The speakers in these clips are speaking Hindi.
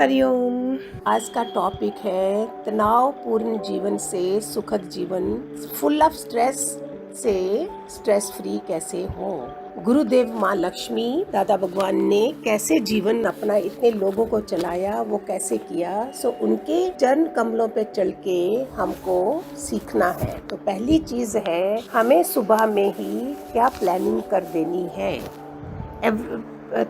हरिओम। आज का टॉपिक है तनावपूर्ण जीवन से सुखद जीवन, फुल ऑफ स्ट्रेस से स्ट्रेस फ्री कैसे हो। गुरुदेव माँ लक्ष्मी दादा भगवान ने कैसे जीवन अपना इतने लोगों को चलाया, वो कैसे किया, सो उनके चरण कमलों पे चल के हमको सीखना है। तो पहली चीज है हमें सुबह में ही क्या प्लानिंग कर देनी है।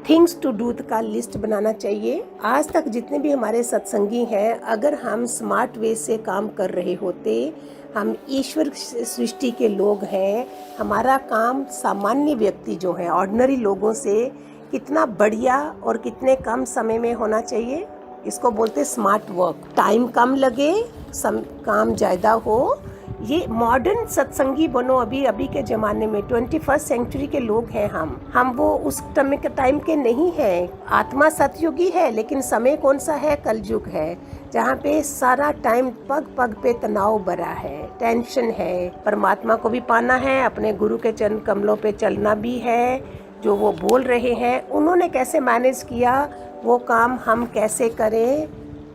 थिंग्स टू डू का लिस्ट बनाना चाहिए। आज तक जितने भी हमारे सत्संगी हैं, अगर हम स्मार्ट वे से काम कर रहे होते, हम ईश्वर सृष्टि के लोग हैं, हमारा काम सामान्य व्यक्ति जो है ऑर्डिनरी लोगों से कितना बढ़िया और कितने कम समय में होना चाहिए। इसको बोलते स्मार्ट वर्क। टाइम कम लगे, काम ज़्यादा हो। ये मॉडर्न सत्संगी बनो। अभी के ज़माने में 21st सेंचुरी के लोग हैं हम वो उस टाइम के नहीं हैं। आत्मा सतयुगी है, लेकिन समय कौन सा है? कलयुग है, जहाँ पे सारा टाइम पग पग पे तनाव भरा है, टेंशन है। परमात्मा को भी पाना है, अपने गुरु के चरण कमलों पे चलना भी है। जो वो बोल रहे हैं, उन्होंने कैसे मैनेज किया, वो काम हम कैसे करें,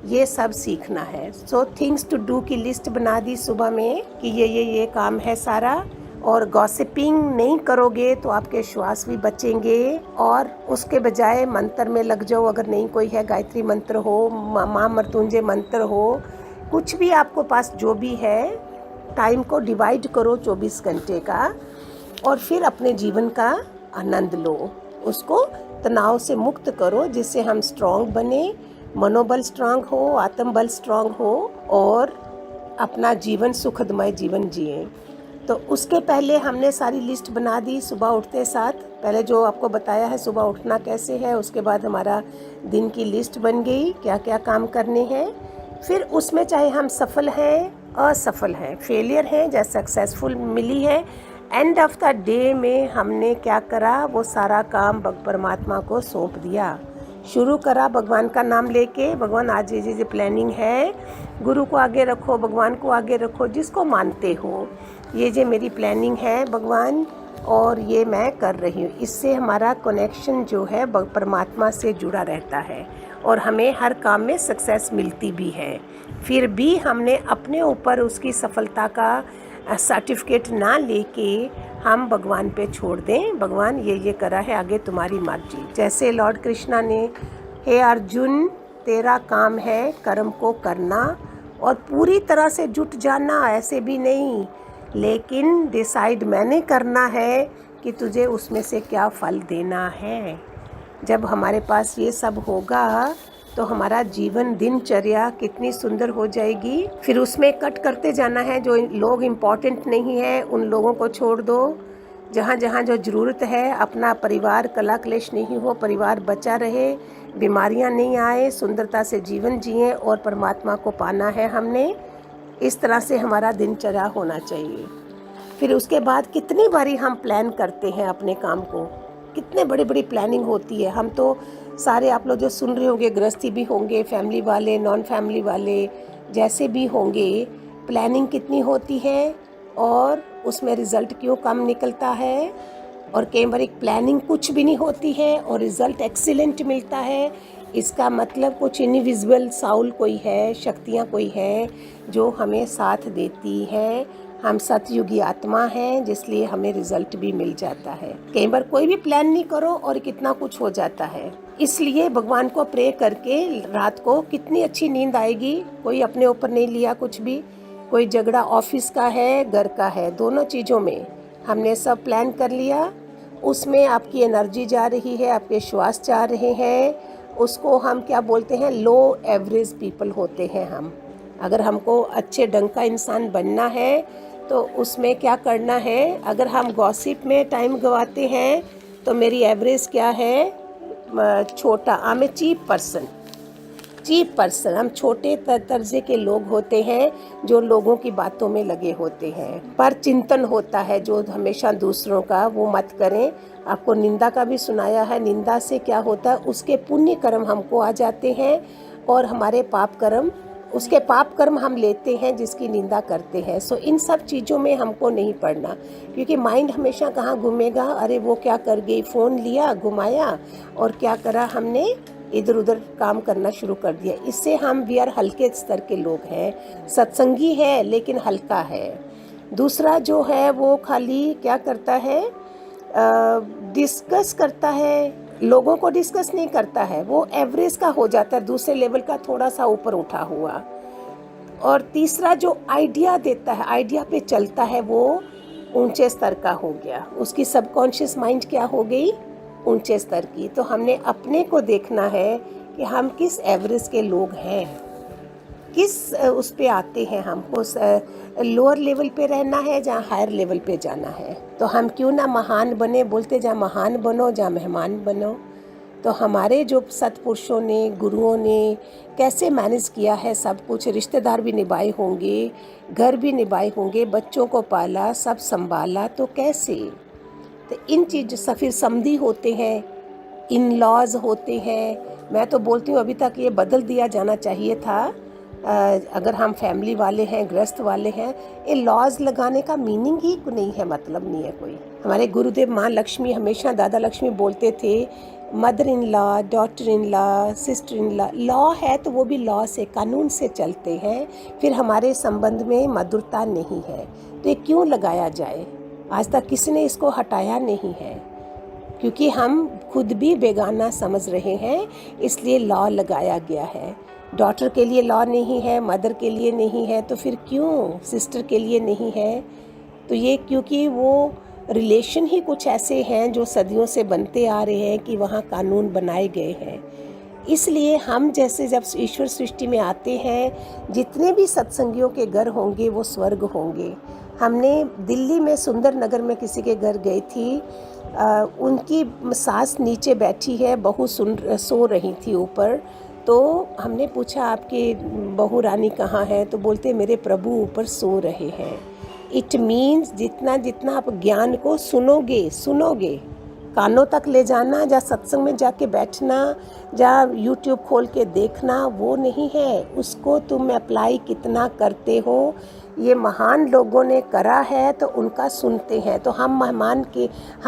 ये सब सीखना है। सो थिंग्स टू डू की लिस्ट बना दी सुबह में कि ये काम है सारा। और गॉसिपिंग नहीं करोगे तो आपके श्वास भी बचेंगे। और उसके बजाय मंत्र में लग जाओ, अगर नहीं कोई है, गायत्री मंत्र हो, माँ मृत्युंजय मंत्र हो, कुछ भी आपको पास जो भी है। टाइम को डिवाइड करो 24 घंटे का, और फिर अपने जीवन का आनंद लो। उसको तनाव से मुक्त करो, जिससे हम स्ट्रांग बने, मनोबल स्ट्रांग हो, आत्मबल स्ट्रांग हो, और अपना जीवन सुखदमय जीवन जिए। तो उसके पहले हमने सारी लिस्ट बना दी सुबह उठते साथ। पहले जो आपको बताया है सुबह उठना कैसे है, उसके बाद हमारा दिन की लिस्ट बन गई, क्या क्या काम करने हैं। फिर उसमें चाहे हम सफल हैं, असफल हैं, फेलियर हैं या सक्सेसफुल मिली है, एंड ऑफ द डे में हमने क्या करा, वो सारा काम परमात्मा को सौंप दिया। शुरू करा भगवान का नाम लेके, भगवान आज ये प्लानिंग है, गुरु को आगे रखो, भगवान को आगे रखो, जिसको मानते हो। ये जो मेरी प्लानिंग है भगवान, और ये मैं कर रही हूँ। इससे हमारा कनेक्शन जो है परमात्मा से जुड़ा रहता है, और हमें हर काम में सक्सेस मिलती भी है। फिर भी हमने अपने ऊपर उसकी सफलता का सर्टिफिकेट ना लेके हम भगवान पे छोड़ दें। भगवान ये करा है, आगे तुम्हारी मर्जी। जैसे लॉर्ड कृष्णा ने, हे अर्जुन, तेरा काम है कर्म को करना और पूरी तरह से जुट जाना, ऐसे भी नहीं, लेकिन डिसाइड मैंने करना है कि तुझे उसमें से क्या फल देना है। जब हमारे पास ये सब होगा तो हमारा जीवन दिनचर्या कितनी सुंदर हो जाएगी। फिर उसमें कट करते जाना है। जो लोग इम्पोर्टेंट नहीं है उन लोगों को छोड़ दो। जहाँ जहाँ जो ज़रूरत है, अपना परिवार कला क्लेश नहीं हो, परिवार बचा रहे, बीमारियाँ नहीं आए, सुंदरता से जीवन जिए, और परमात्मा को पाना है हमने। इस तरह से हमारा दिनचर्या होना चाहिए। फिर उसके बाद कितनी बारी हम प्लान करते हैं अपने काम को, कितने बड़ी बड़ी प्लानिंग होती है। हम तो सारे, आप लोग जो सुन रहे होंगे, गृहस्थी भी होंगे, फैमिली वाले, नॉन फैमिली वाले, जैसे भी होंगे, प्लानिंग कितनी होती है और उसमें रिज़ल्ट क्यों कम निकलता है। और कई बार एक प्लानिंग कुछ भी नहीं होती है और रिज़ल्ट एक्सीलेंट मिलता है। इसका मतलब कुछ इनविजिबल साउल कोई है, शक्तियाँ कोई है जो हमें साथ देती है। हम सतयुगी आत्मा हैं, जिसलिए हमें रिजल्ट भी मिल जाता है। कई बार कोई भी प्लान नहीं करो और कितना कुछ हो जाता है। इसलिए भगवान को प्रे करके रात को कितनी अच्छी नींद आएगी। कोई अपने ऊपर नहीं लिया कुछ भी, कोई झगड़ा ऑफिस का है, घर का है, दोनों चीज़ों में हमने सब प्लान कर लिया। उसमें आपकी एनर्जी जा रही है, आपके श्वास जा रहे हैं, उसको हम क्या बोलते हैं, लो एवरेज पीपल होते हैं हम। अगर हमको अच्छे ढंग का इंसान बनना है तो उसमें क्या करना है। अगर हम गॉसिप में टाइम गवाते हैं तो मेरी एवरेज क्या है, छोटा, आई एम चीप पर्सन। हम छोटे दर्जे के लोग होते हैं जो लोगों की बातों में लगे होते हैं। पर चिंतन होता है जो हमेशा दूसरों का, वो मत करें। आपको निंदा का भी सुनाया है। निंदा से क्या होता है, उसके पुण्य कर्म हमको आ जाते हैं, और हमारे पाप कर्म, उसके पाप कर्म हम लेते हैं जिसकी निंदा करते हैं। सो इन सब चीज़ों में हमको नहीं पड़ना, क्योंकि माइंड हमेशा कहाँ घूमेगा, अरे वो क्या कर गई, फ़ोन लिया, घुमाया, और क्या करा हमने, इधर उधर काम करना शुरू कर दिया। इससे हम वी आर हल्के स्तर के लोग हैं, सत्संगी है लेकिन हल्का है। दूसरा जो है वो खाली क्या करता है, डिस्कस करता है, लोगों को डिस्कस नहीं करता है, वो एवरेज का हो जाता है, दूसरे लेवल का थोड़ा सा ऊपर उठा हुआ। और तीसरा जो आइडिया देता है, आइडिया पे चलता है, वो ऊंचे स्तर का हो गया, उसकी सबकॉन्शियस माइंड क्या हो गई, ऊंचे स्तर की। तो हमने अपने को देखना है कि हम किस एवरेज के लोग हैं, किस उस पे आते हैं, हमको लोअर लेवल पे रहना है जहाँ हायर लेवल पे जाना है। तो हम क्यों ना महान बने, बोलते जहाँ महान बनो जहाँ मेहमान बनो। तो हमारे जो सत्पुरुषों ने, गुरुओं ने कैसे मैनेज किया है सब कुछ, रिश्तेदार भी निभाए होंगे, घर भी निभाए होंगे, बच्चों को पाला, सब संभाला, तो कैसे। तो इन चीज़ से फिर समधी होते हैं, इन लॉज होते हैं। मैं तो बोलती हूँ अभी तक ये बदल दिया जाना चाहिए था। अगर हम फैमिली वाले हैं, गृहस्थ वाले हैं, ये लॉज लगाने का मीनिंग ही नहीं है, मतलब नहीं है कोई। हमारे गुरुदेव माँ लक्ष्मी हमेशा, दादा लक्ष्मी बोलते थे, mother in law, daughter in law, sister in law, law है तो वो भी लॉ से, कानून से चलते हैं, फिर हमारे संबंध में मधुरता नहीं है। तो ये क्यों लगाया जाए, आज तक किसी ने इसको हटाया नहीं है, क्योंकि हम खुद भी बेगाना समझ रहे हैं, इसलिए लॉ लगाया गया है। डॉटर के लिए लॉ नहीं है, मदर के लिए नहीं है, तो फिर क्यों सिस्टर के लिए नहीं है। तो ये क्योंकि वो रिलेशन ही कुछ ऐसे हैं जो सदियों से बनते आ रहे हैं कि वहाँ कानून बनाए गए हैं। इसलिए हम जैसे जब ईश्वर सृष्टि में आते हैं, जितने भी सत्संगियों के घर होंगे वो स्वर्ग होंगे। हमने दिल्ली में सुंदर नगर में किसी के घर गई थी, उनकी सास नीचे बैठी है, बहू सो रही थी ऊपर। तो हमने पूछा आपकी बहू रानी कहाँ है, तो बोलते मेरे प्रभु ऊपर सो रहे हैं। इट मीन्स जितना जितना आप ज्ञान को सुनोगे, कानों तक ले जाना, जहाँ सत्संग में जाके बैठना, जहाँ यूट्यूब खोल के देखना, वो नहीं है। उसको तुम अप्लाई कितना करते हो, ये महान लोगों ने करा है तो उनका सुनते हैं। तो हम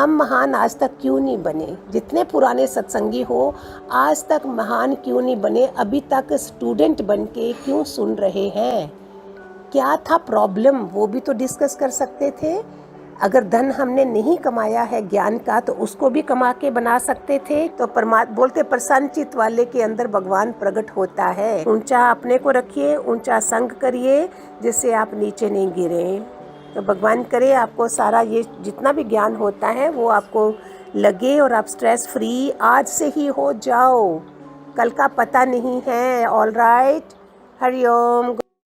महान आज तक क्यों नहीं बने, जितने पुराने सत्संगी हो आज तक महान क्यों नहीं बने, अभी तक स्टूडेंट बन के क्यों सुन रहे हैं। क्या था प्रॉब्लम, वो भी तो डिस्कस कर सकते थे। अगर धन हमने नहीं कमाया है ज्ञान का, तो उसको भी कमा के बना सकते थे। तो बोलते प्रसन्न चित्त वाले के अंदर भगवान प्रकट होता है। ऊंचा अपने को रखिए, ऊंचा संग करिए, जिससे आप नीचे नहीं गिरे। तो भगवान करे आपको सारा ये जितना भी ज्ञान होता है वो आपको लगे और आप स्ट्रेस फ्री आज से ही हो जाओ, कल का पता नहीं है। All right, Hariom.